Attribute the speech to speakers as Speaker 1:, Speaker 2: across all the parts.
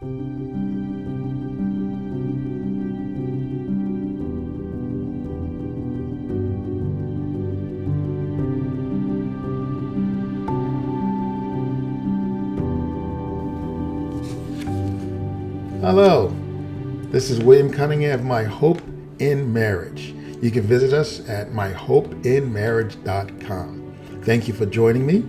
Speaker 1: Hello, this is William Cunningham of My Hope in Marriage. You can visit us at myhopeinmarriage.com. Thank you for joining me.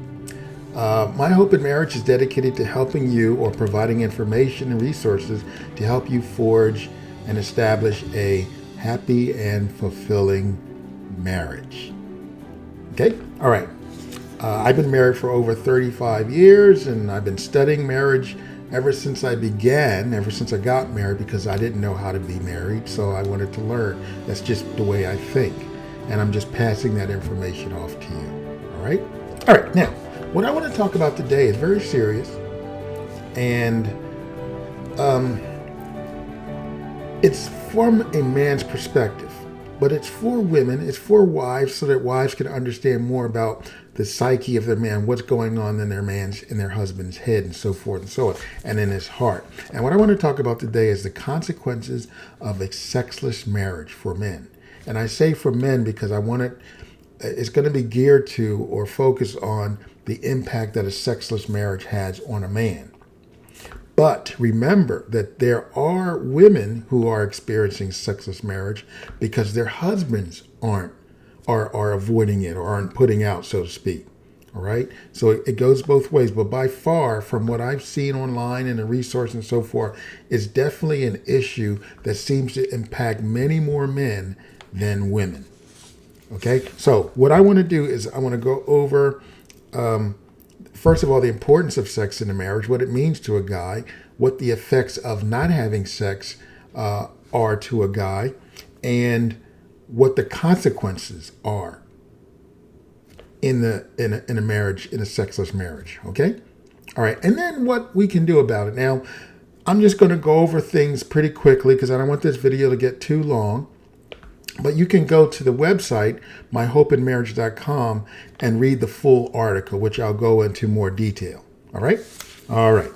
Speaker 1: My Hope in Marriage is dedicated to helping you or providing information and resources to help you forge and establish a happy and fulfilling marriage. Okay? All right. I've been married for over 35 years, and I've been studying marriage ever since I got married, because I didn't know how to be married, so I wanted to learn. That's just the way I think, and I'm just passing that information off to you. All right? All right, now, what I want to talk about today is very serious, and it's from a man's perspective, but it's for women, it's for wives, so that wives can understand more about the psyche of their man, what's going on in their husband's head, and so forth and so on, and in his heart. And what I want to talk about today is the consequences of a sexless marriage for men. And I say for men because it's going to be geared to or focus on the impact that a sexless marriage has on a man. But remember that there are women who are experiencing sexless marriage because their husbands are avoiding it or aren't putting out, so to speak. All right. So it goes both ways. But by far, from what I've seen online and the resource and so forth, it's definitely an issue that seems to impact many more men than women. Okay. So what I want to do is I want to go over, first of all, the importance of sex in a marriage, what it means to a guy, what the effects of not having sex are to a guy, and what the consequences are in a marriage, in a sexless marriage. Okay? All right. And then what we can do about it. Now, I'm just going to go over things pretty quickly because I don't want this video to get too long. But you can go to the website, myhopeinmarriage.com, and read the full article, which I'll go into more detail. All right? All right.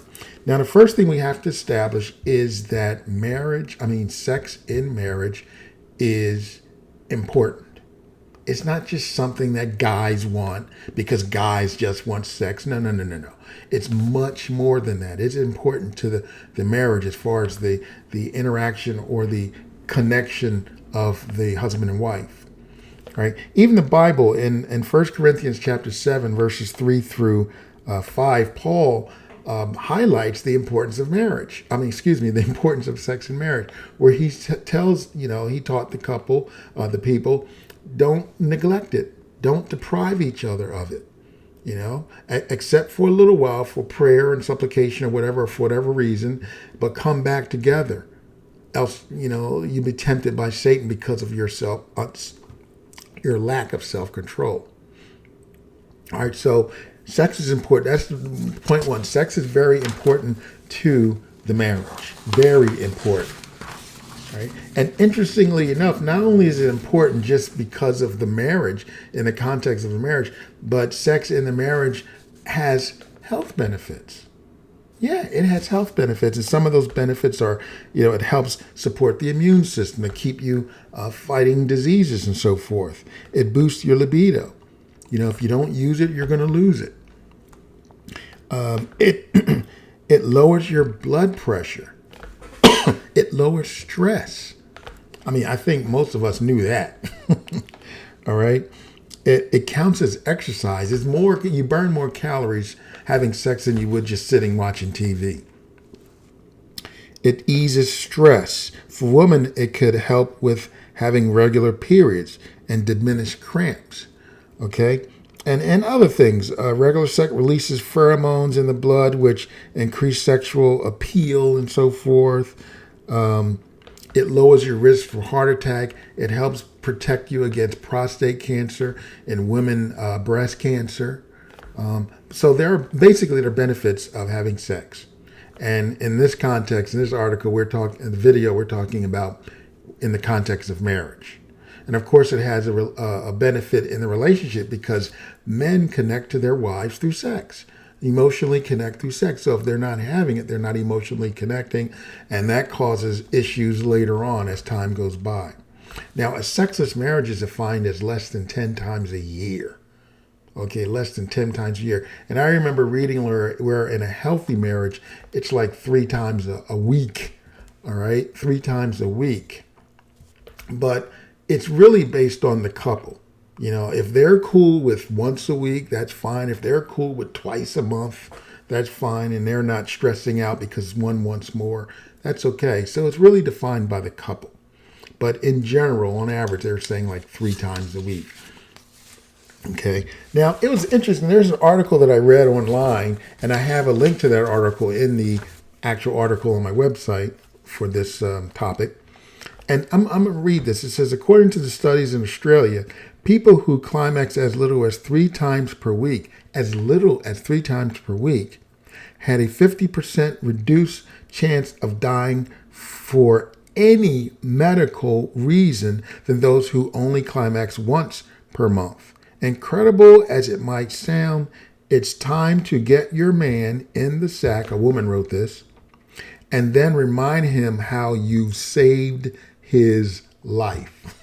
Speaker 1: Now, the first thing we have to establish is that sex in marriage is important. It's not just something that guys want because guys just want sex. No. It's much more than that. It's important to the marriage as far as the interaction or the connection of the husband and wife. Right? Even the Bible in 1 Corinthians chapter 7, verses 3 through 5, Paul highlights the importance of marriage. The importance of sex in marriage, where he tells, he taught the couple, the people, don't neglect it. Don't deprive each other of it, except for a little while for prayer and supplication or whatever, for whatever reason, but come back together. Else, you'll be tempted by Satan because of your lack of self-control. All right, so sex is important. That's point one. Sex is very important to the marriage. Very important. Right? And interestingly enough, not only is it important just because of the marriage, in the context of the marriage, but sex in the marriage has health benefits. Yeah, it has health benefits. And some of those benefits are, it helps support the immune system to keep you fighting diseases and so forth. It boosts your libido. If you don't use it, you're going to lose it. It lowers your blood pressure. It lowers stress. I think most of us knew that. All right. It counts as exercise. It's more, you burn more calories having sex than you would just sitting watching TV. It eases stress. For women, it could help with having regular periods and diminish cramps. Okay. And other things. Regular sex releases pheromones in the blood, which increase sexual appeal and so forth. It lowers your risk for heart attack. It helps protect you against prostate cancer and women breast cancer. So there are benefits of having sex. And in this context, in this article, in the video, we're talking about in the context of marriage. And of course, it has a benefit in the relationship because men connect to their wives through sex. emotionally connect through sex. So if they're not having it, they're not emotionally connecting, and that causes issues later on as time goes by. Now, a sexless marriage is defined as less than 10 times a year. Okay, less than 10 times a year. And I remember reading where in a healthy marriage, it's like 3 times a week. All right, 3 times a week. But it's really based on the couple. You know, if they're cool with once a week, that's fine. If they're cool with twice a month, that's fine. And they're not stressing out because one wants more, that's okay. So it's really defined by the couple. But in general, on average, they're saying like 3 times a week. Okay. Now, it was interesting. There's an article that I read online, and I have a link to that article in the actual article on my website for this topic. And I'm going to read this. It says, according to the studies in Australia, people who climax as little as 3 times per week, had a 50% reduced chance of dying for any medical reason than those who only climax once per month. Incredible as it might sound, it's time to get your man in the sack, a woman wrote this, and then remind him how you saved his life.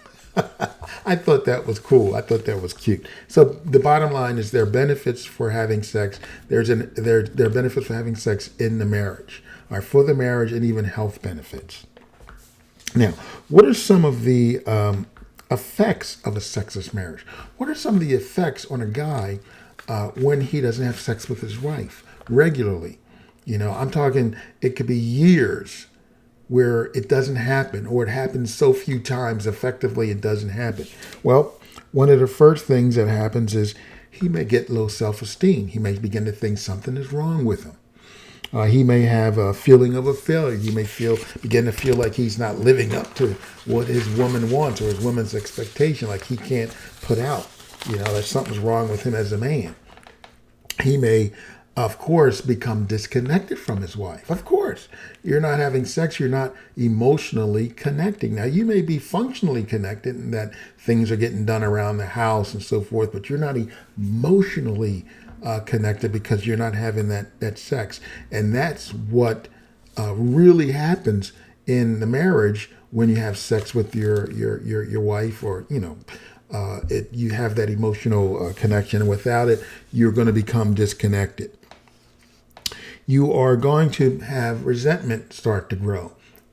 Speaker 1: I thought that was cool. I thought that was cute. So the bottom line is there are benefits for having sex. There are benefits for having sex in the marriage, or for the marriage, and even health benefits. Now, what are some of the effects of a sexless marriage? What are some of the effects on a guy when he doesn't have sex with his wife regularly? You know, I'm talking, it could be years where it doesn't happen, or it happens so few times effectively it doesn't happen. Well, one of the first things that happens is he may get low self-esteem. He may begin to think something is wrong with him. He may have a feeling of a failure. He may begin to feel like he's not living up to what his woman wants or his woman's expectation, like he can't put out, that something's wrong with him as a man. He may, of course, become disconnected from his wife. Of course, you're not having sex. You're not emotionally connecting. Now, you may be functionally connected in that things are getting done around the house and so forth, but you're not emotionally connected because you're not having that sex. And that's what really happens in the marriage when you have sex with your wife, or you have that emotional connection, and without it, you're going to become disconnected. You are going to have resentment start to grow,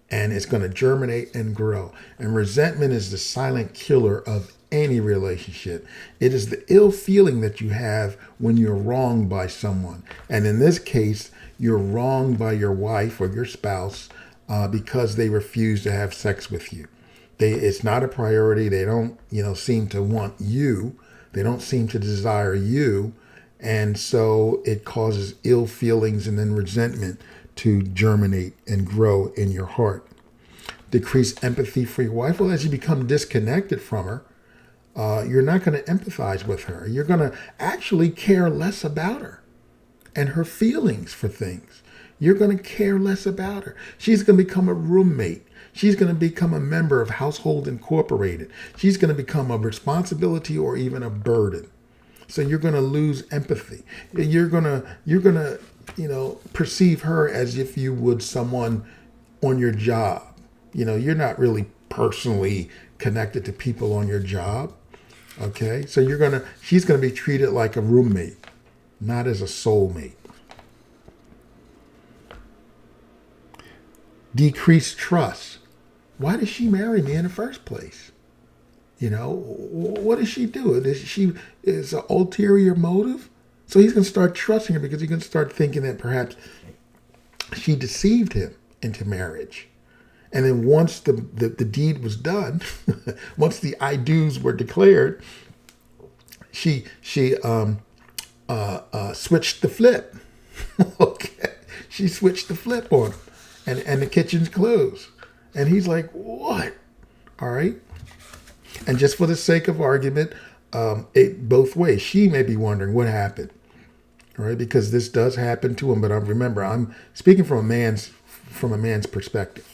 Speaker 1: and it's going to germinate and grow. And resentment is the silent killer of any relationship. It is the ill feeling that you have when you're wronged by someone. And in this case, you're wronged by your wife or your spouse because they refuse to have sex with you. It's not a priority. They don't, seem to want you. They don't seem to desire you. And so it causes ill feelings and then resentment to germinate and grow in your heart. Decreased empathy for your wife. Well, as you become disconnected from her, you're not going to empathize with her. You're going to actually care less about her and her feelings for things. You're going to care less about her. She's going to become a roommate. She's going to become a member of Household Incorporated. She's going to become a responsibility or even a burden. So you're going to lose empathy. You're going to perceive her as if you would someone on your job. You're not really personally connected to people on your job. Okay, so she's going to be treated like a roommate, not as a soulmate. Decreased trust. Why did she marry me in the first place? What does she do? Is an ulterior motive? So he's going to start trusting her because he's going to start thinking that perhaps she deceived him into marriage. And then once the deed was done, once the I do's were declared, she switched the flip. Okay, she switched the flip on him, and the kitchen's closed, and he's like, "What?" All right. And just for the sake of argument, it both ways. She may be wondering what happened, all right, because this does happen to him. But remember, I'm speaking from a man's perspective.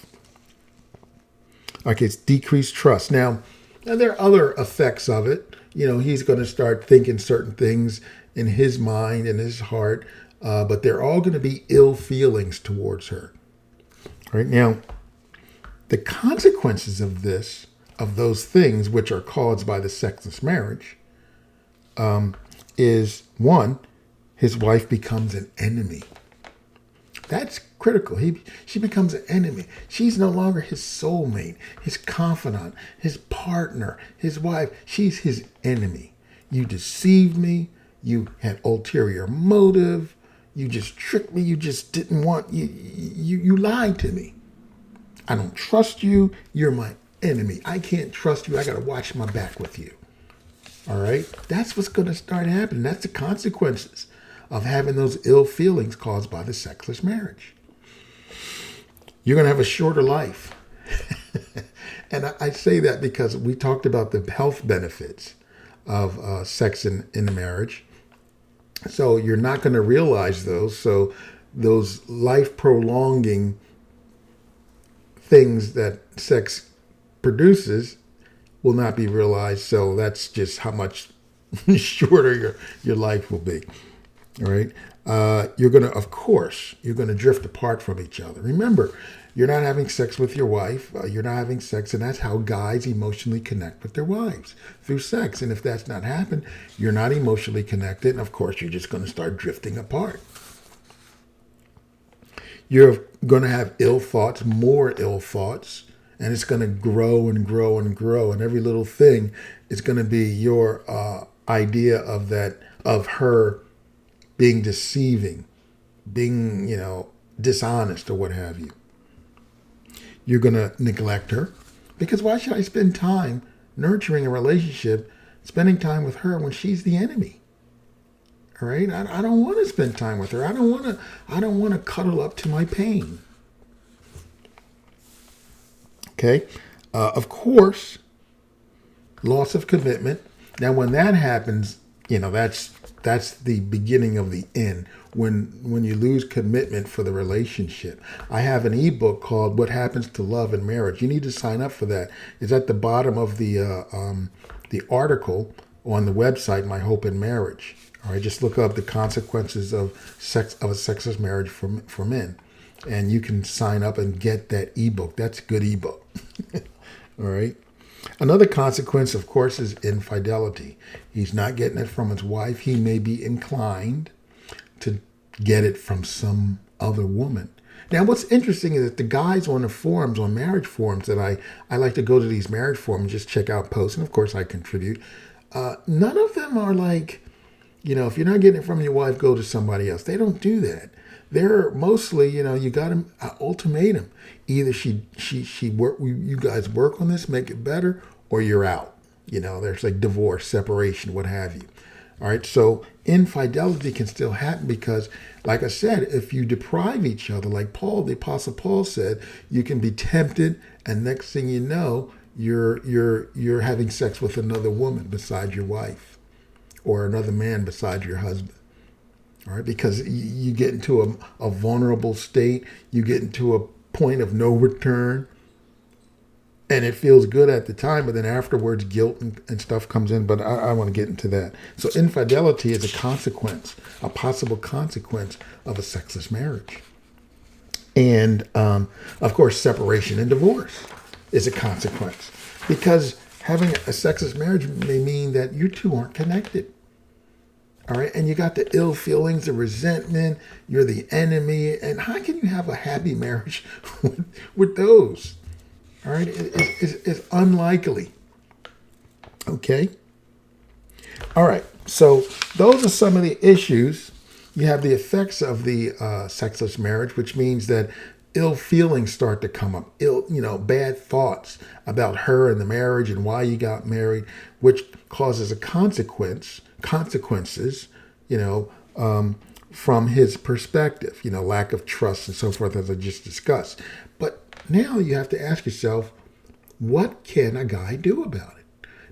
Speaker 1: Okay, it's decreased trust. Now, there are other effects of it. He's going to start thinking certain things in his mind and his heart but they're all going to be ill feelings towards her. Right now, the consequences of this, of those things which are caused by the sexless marriage, is one, his wife becomes an enemy. That's critical. She becomes an enemy. She's no longer his soulmate, his confidant, his partner, his wife. She's his enemy. You deceived me. You had ulterior motive. You just tricked me. You just didn't want, you lied to me. I don't trust you. You're my enemy. I can't trust you. I got to watch my back with you. All right? That's what's going to start happening. That's the consequences of having those ill feelings caused by the sexless marriage. You're going to have a shorter life. And I say that because we talked about the health benefits of sex in the marriage. So you're not going to realize those. So those life-prolonging things that sex produces will not be realized. So that's just how much shorter your life will be. All right. You're going to drift apart from each other. Remember, you're not having sex with your wife. You're not having sex. And that's how guys emotionally connect with their wives, through sex. And if that's not happened, you're not emotionally connected. And of course, you're just going to start drifting apart. You're going to have ill thoughts, more ill thoughts, and it's going to grow and grow and grow. And every little thing is going to be your idea of that, of her being deceiving, being, dishonest or what have you. You're going to neglect her, because why should I spend time nurturing a relationship, spending time with her when she's the enemy? All right. I don't want to spend time with her. I don't want to cuddle up to my pain. Okay. Of course, loss of commitment. Now, when that happens, that's the beginning of the end. When you lose commitment for the relationship. I have an ebook called "What Happens to Love and Marriage." You need to sign up for that. It's at the bottom of the article on the website, My Hope in Marriage. All right, just look up the consequences of a sexless marriage for men, and you can sign up and get that ebook. That's a good ebook. All right. Another consequence, of course, is infidelity. He's not getting it from his wife. He may be inclined to get it from some other woman. Now, what's interesting is that the guys on the forums, on marriage forums, that I like to go to these marriage forums, just check out posts, and of course I contribute. None of them are like, if you're not getting it from your wife, go to somebody else. They don't do that. They're mostly, you got an ultimatum. Either you guys work on this, make it better, or you're out. There's like divorce, separation, what have you. All right. So infidelity can still happen because, like I said, if you deprive each other, like the Apostle Paul said, you can be tempted, and next thing you know, you're having sex with another woman beside your wife, or another man beside your husband. All right, because you get into a vulnerable state, you get into a point of no return, and it feels good at the time, but then afterwards guilt and stuff comes in, but I want to get into that. So infidelity is a consequence, a possible consequence of a sexless marriage. And of course, separation and divorce is a consequence, because having a sexless marriage may mean that you two aren't connected. All right. And you got the ill feelings, the resentment, you're the enemy. And how can you have a happy marriage with those? All right. It's unlikely. Okay. All right. So those are some of the issues. You have the effects of the sexless marriage, which means that ill feelings start to come up, bad thoughts about her and the marriage and why you got married, which causes a consequences, from his perspective, lack of trust and so forth, as I just discussed. But now you have to ask yourself, what can a guy do about it?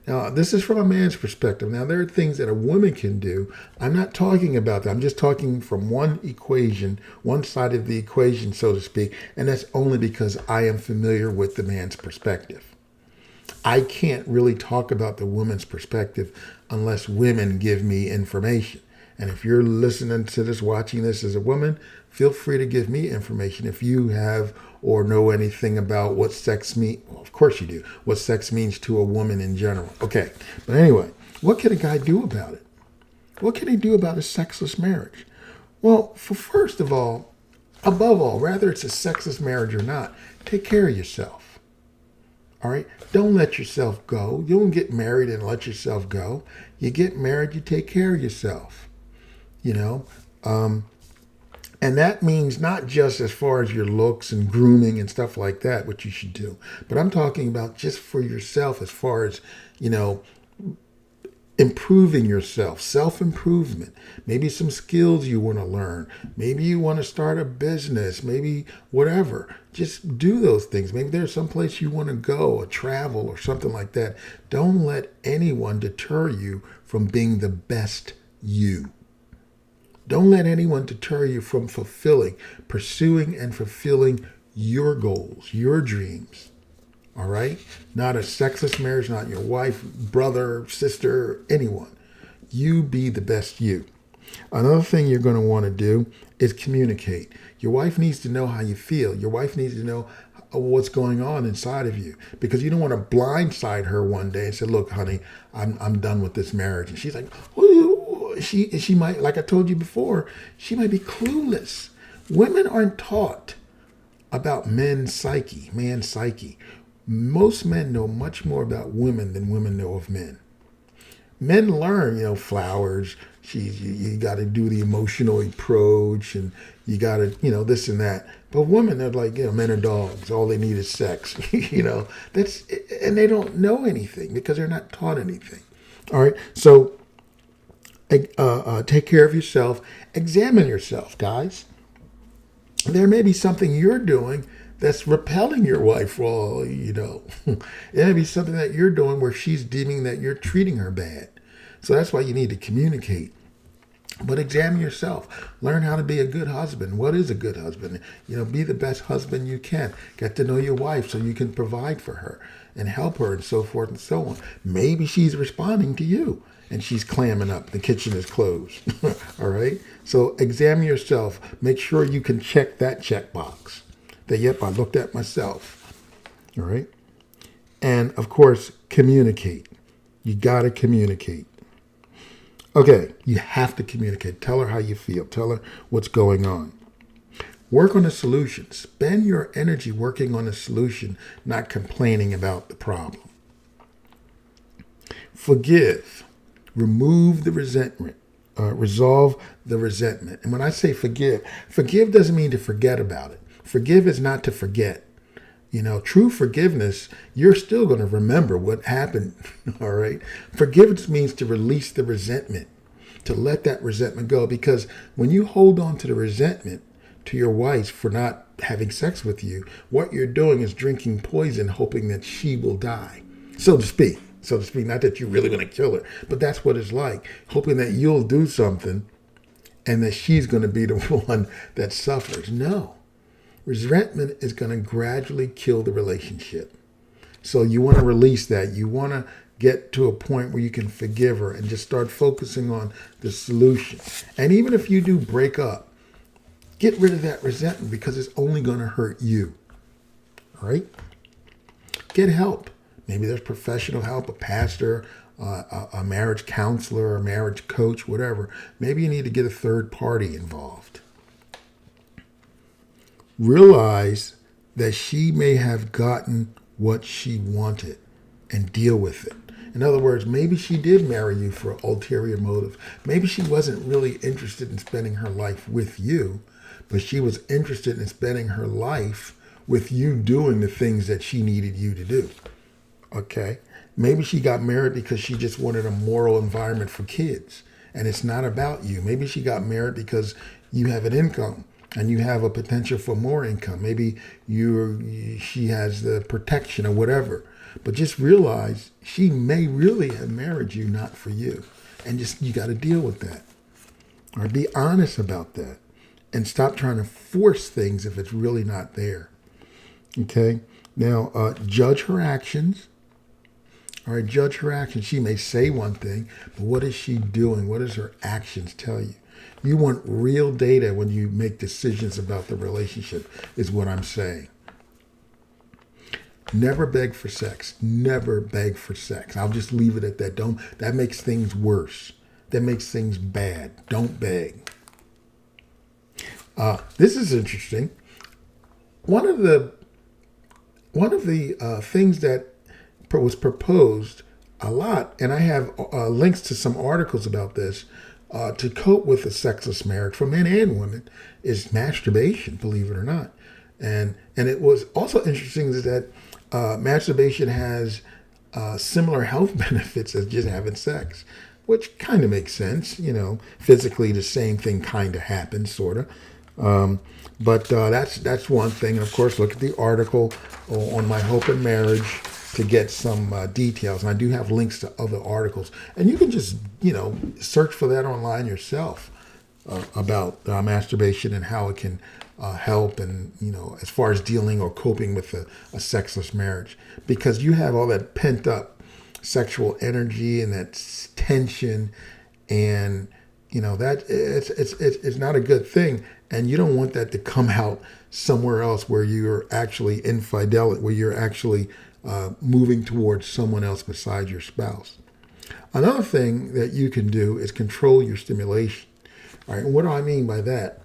Speaker 1: Now, this is from a man's perspective. Now, there are things that a woman can do. I'm not talking about that. I'm just talking from one side of the equation, so to speak. And that's only because I am familiar with the man's perspective. I can't really talk about the woman's perspective unless women give me information. And if you're listening to this, watching this as a woman, feel free to give me information if you have or know anything about what sex means. Well, of course you do. What sex means to a woman in general. Okay. But anyway, what can a guy do about it? What can he do about a sexless marriage? Well, first of all, above all, whether it's a sexless marriage or not, take care of yourself. All right? Don't let yourself go. You don't get married and let yourself go. You get married, you take care of yourself. You know? And that means not just as far as your looks and grooming and stuff like that, which you should do, but I'm talking about just for yourself as far as, improving yourself, self-improvement, maybe some skills you want to learn. Maybe you want to start a business, maybe whatever. Just do those things. Maybe there's some place you want to go or travel or something like that. Don't let anyone deter you from being the best you. Don't let anyone deter you from pursuing and fulfilling your goals, your dreams. All right? Not a sexless marriage, not your wife, brother, sister, anyone. You be the best you. Another thing you're going to want to do is communicate. Your wife needs to know how you feel. Your wife needs to know what's going on inside of you, because you don't want to blindside her one day and say, look, honey, I'm done with this marriage. And she's like, she might, like I told you before, she might be clueless. Women aren't taught about man's psyche. Most men know much more about women than women know of men. Men learn, flowers. You got to do the emotional approach, and you got to, this and that. But women are like, men are dogs. All they need is sex. And they don't know anything because they're not taught anything. All right. So take care of yourself. Examine yourself, guys. There may be something you're doing that's repelling your wife. Well, it may be something that you're doing where she's deeming that you're treating her bad. So that's why you need to communicate. But examine yourself. Learn how to be a good husband. What is a good husband? Be the best husband you can. Get to know your wife so you can provide for her and help her and so forth and so on. Maybe she's responding to you and she's clamming up. The kitchen is closed. All right? So examine yourself. Make sure you can check that checkbox. That, yep, I looked at myself. All right? And, of course, communicate. You got to communicate. Okay, you have to communicate. Tell her how you feel. Tell her what's going on. Work on a solution. Spend your energy working on a solution, not complaining about the problem. Forgive. Remove the resentment. Resolve the resentment. And when I say forgive doesn't mean to forget about it. Forgive is not to forget. True forgiveness, you're still going to remember what happened. All right. Forgiveness means to release the resentment, to let that resentment go. Because when you hold on to the resentment to your wife for not having sex with you, what you're doing is drinking poison, hoping that she will die, so to speak. Not that you're really going to kill her, but that's what it's like, hoping that you'll do something and that she's going to be the one that suffers. No. Resentment is going to gradually kill the relationship. So you want to release that. You want to get to a point where you can forgive her and just start focusing on the solution. And even if you do break up, get rid of that resentment because it's only going to hurt you. All right? Get help. Maybe there's professional help, a pastor, a marriage counselor, a marriage coach, whatever. Maybe you need to get a third party involved. Realize that she may have gotten what she wanted and deal with it. In other words, maybe she did marry you for an ulterior motive. Maybe she wasn't really interested in spending her life with you, but she was interested in spending her life with you doing the things that she needed you to do. Okay? Maybe she got married because she just wanted a moral environment for kids, and it's not about you. Maybe she got married because you have an income and you have a potential for more income. Maybe she has the protection or whatever. But just realize she may really have married you not for you. And you got to deal with that. Or be honest about that. And stop trying to force things if it's really not there. Okay? Now, judge her actions. All right, judge her actions. She may say one thing, but what is she doing? What does her actions tell you? You want real data when you make decisions about the relationship, is what I'm saying. Never beg for sex. Never beg for sex. I'll just leave it at that. That makes things worse. That makes things bad. Don't beg. This is interesting. One of the things that was proposed a lot, and I have links to some articles about this, to cope with a sexless marriage for men and women, is masturbation, believe it or not. And it was also interesting is that masturbation has similar health benefits as just having sex, which kind of makes sense. Physically the same thing kind of happens, sort of. But that's one thing. And of course, look at the article on My Hope in Marriage to get some details. And I do have links to other articles. And you can just, search for that online yourself about masturbation and how it can help and, as far as dealing or coping with a sexless marriage. Because you have all that pent up sexual energy and that tension, and that it's not a good thing. And you don't want that to come out somewhere else where you're actually infidelity, where you're actually moving towards someone else besides your spouse. Another thing that you can do is control your stimulation. All right, what do I mean by that?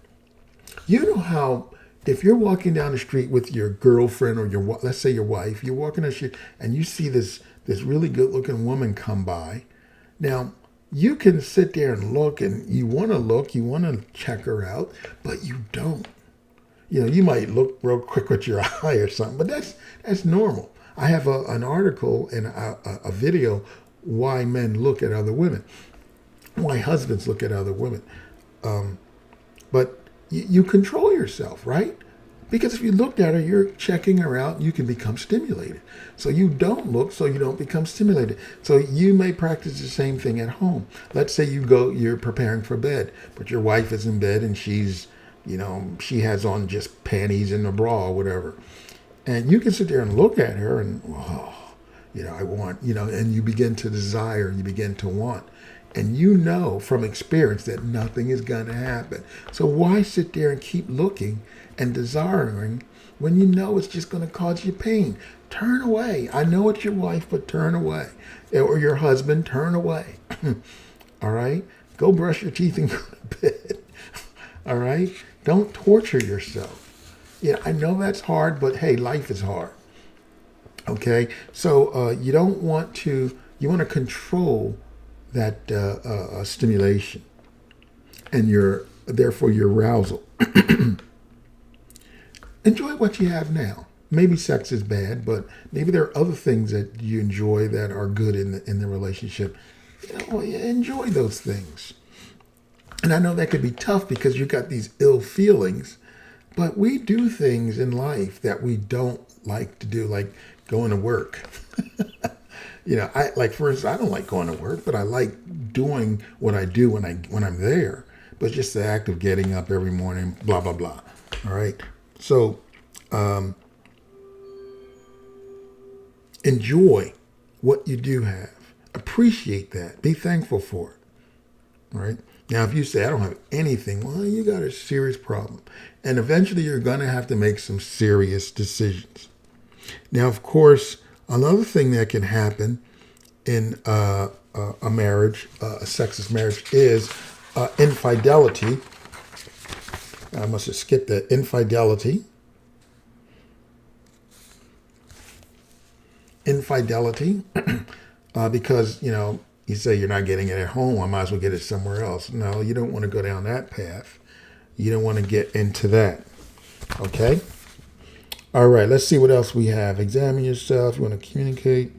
Speaker 1: You know how if you're walking down the street with your girlfriend or let's say your wife, you're walking down the street and you see this really good looking woman come by. Now, you can sit there and look, and you want to check her out, but you don't. You might look real quick with your eye or something, but that's normal. I have an article and a video why men look at other women, why husbands look at other women. But you control yourself, right? Because if you looked at her, you're checking her out, you can become stimulated. So you don't look, so you don't become stimulated. So you may practice the same thing at home. Let's say you're preparing for bed, but your wife is in bed and she's, she has on just panties and a bra or whatever. And you can sit there and look at her and, I want, and you begin to desire, you begin to want. And from experience that nothing is going to happen. So why sit there and keep looking and desiring when it's just going to cause you pain? Turn away. I know it's your wife, but turn away. Or your husband, turn away. All right? Go brush your teeth and go to bed. All right? Don't torture yourself. I know that's hard, but hey, life is hard. Okay? So you want to control that stimulation and therefore your arousal. Enjoy what you have now. Maybe sex is bad, but maybe there are other things that you enjoy that are good in the relationship. Enjoy those things. And I know that could be tough because you got these ill feelings, but we do things in life that we don't like to do, like going to work. For instance, I don't like going to work, but I like doing what I do when I'm there. But just the act of getting up every morning, blah, blah, blah. All right. So, enjoy what you do have. Appreciate that. Be thankful for it. All right. Now, if you say, I don't have anything, well, you got a serious problem. And eventually you're going to have to make some serious decisions. Now, of course, another thing that can happen in a marriage, a sexless marriage, is infidelity. I must have skipped that. Infidelity. Because, you say you're not getting it at home, I might as well get it somewhere else. No, you don't want to go down that path. You don't want to get into that. Okay? All right, let's see what else we have. Examine yourself. You want to communicate.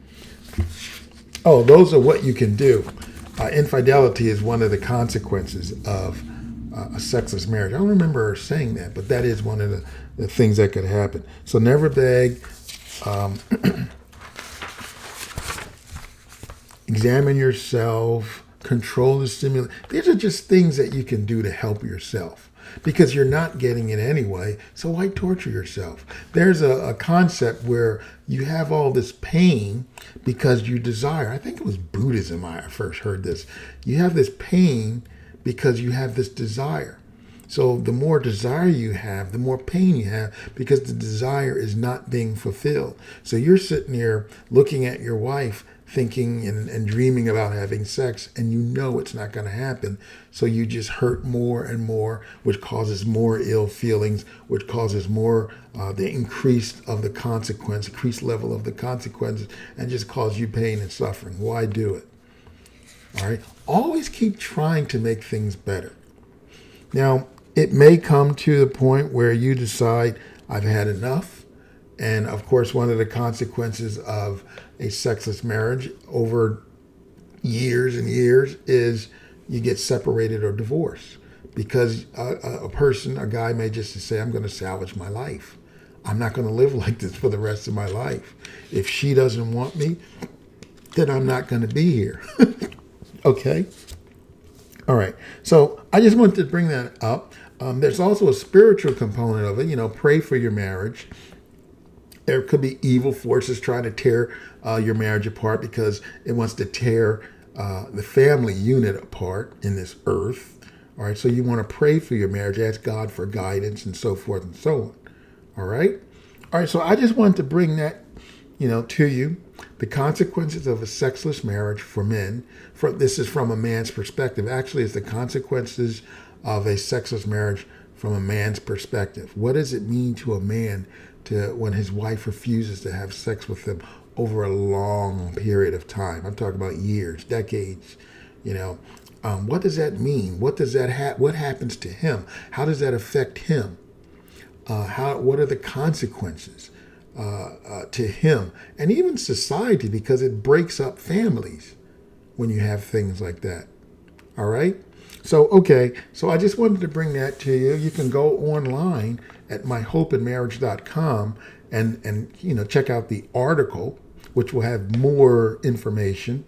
Speaker 1: Oh, those are what you can do. Infidelity is one of the consequences of a sexless marriage. I don't remember her saying that, but that is one of the things that could happen. So never beg. Examine yourself. Control the stimulus. These are just things that you can do to help yourself. because you're not getting it anyway. So why torture yourself? There's a concept where you have all this pain because you desire. I think it was Buddhism I first heard this. You have this pain because you have this desire. So the more desire you have, the more pain you have because the desire is not being fulfilled. So you're sitting here looking at your wife thinking and dreaming about having sex, and you know it's not going to happen. So you just hurt more and more, which causes more ill feelings, which causes more the increase of the consequence, increased level of the consequences, and just cause you pain and suffering. Why do it? All right. Always keep trying to make things better. Now, it may come to the point where you decide, I've had enough. And of course, one of the consequences of a sexless marriage over years and years is you get separated or divorced. Because a guy may just say, I'm going to salvage my life. I'm not going to live like this for the rest of my life. If she doesn't want me, then I'm not going to be here. Okay? All right. So I just wanted to bring that up. There's also a spiritual component of it. Pray for your marriage. There could be evil forces trying to tear your marriage apart because it wants to tear the family unit apart in this earth. All right. So you want to pray for your marriage, ask God for guidance and so forth and so on. All right. All right. So I just wanted to bring that, to you. The consequences of a sexless marriage for men. This is from a man's perspective. Actually, it's the consequences of a sexless marriage from a man's perspective. What does it mean to a man when his wife refuses to have sex with him over a long period of time? I'm talking about years, decades. What does that mean? What happens to him? How does that affect him? What are the consequences to him and even society, because it breaks up families when you have things like that. All right. So I just wanted to bring that to you. You can go online at myhopeandmarriage.com and check out the article, which will have more information,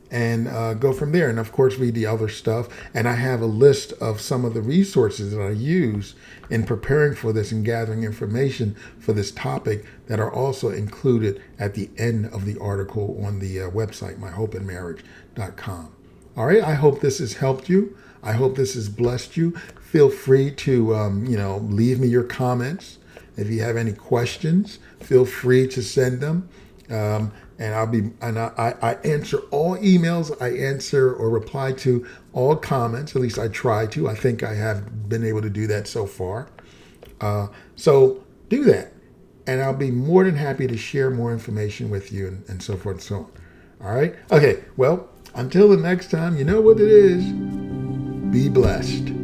Speaker 1: and go from there. And of course, read the other stuff. And I have a list of some of the resources that I use in preparing for this and gathering information for this topic that are also included at the end of the article on the website, myhopeandmarriage.com. All right. I hope this has helped you. I hope this has blessed you. Feel free to, leave me your comments. If you have any questions, feel free to send them. And I answer all emails. I answer or reply to all comments. At least I try to. I think I have been able to do that so far. So do that. And I'll be more than happy to share more information with you and so forth and so on. All right. Okay. Well, until the next time, you know what it is. Be blessed.